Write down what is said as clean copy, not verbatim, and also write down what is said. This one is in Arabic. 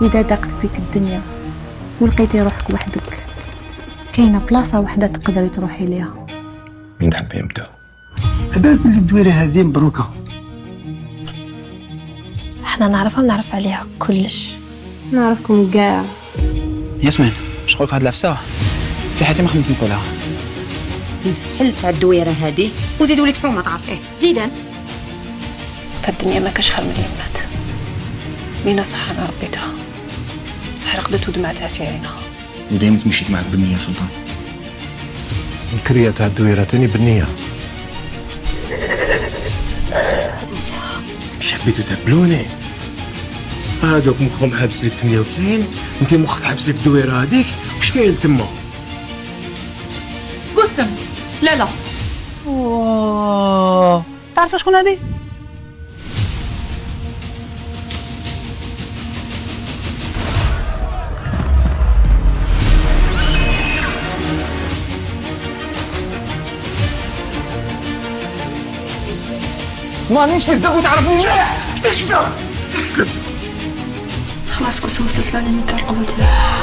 اذا ضاقت بك الدنيا ولقيتي روحك وحدك، كاينه بلاصه وحده تقدري تروحي ليها. وين تحبي نبداو؟ عبال بلي الدويره هذه مبروكه. بصح حنا نعرفها ونعرف عليها كلش. نعرفكم كاع. ياسمين شغلك هاد العفسه في حياتي ما خممت نقولها. حل تاع الدويره هذه وزيدوا لي تحومه تعرفيه زيدان. فالدنيا ما كاش خير من يمات. مينا صح انا ربيتها، بصح رقدت ودمعتها في عينها. ودايما مشيت معك بالنية سلطان. الكريه تاع الدويره تاني بالنيه. ننساها. اش حبيتو تهبلوني؟ هادوك مخهم حابس لي في 98، انت مخك حابس لي في الدويره هذيك، واش كاين تما؟ قسم لا اوه تعرف شكون هادي؟ مانيش نبداو وتعرفني خلاص قسم وصلت لها ليميت القبول ديالها.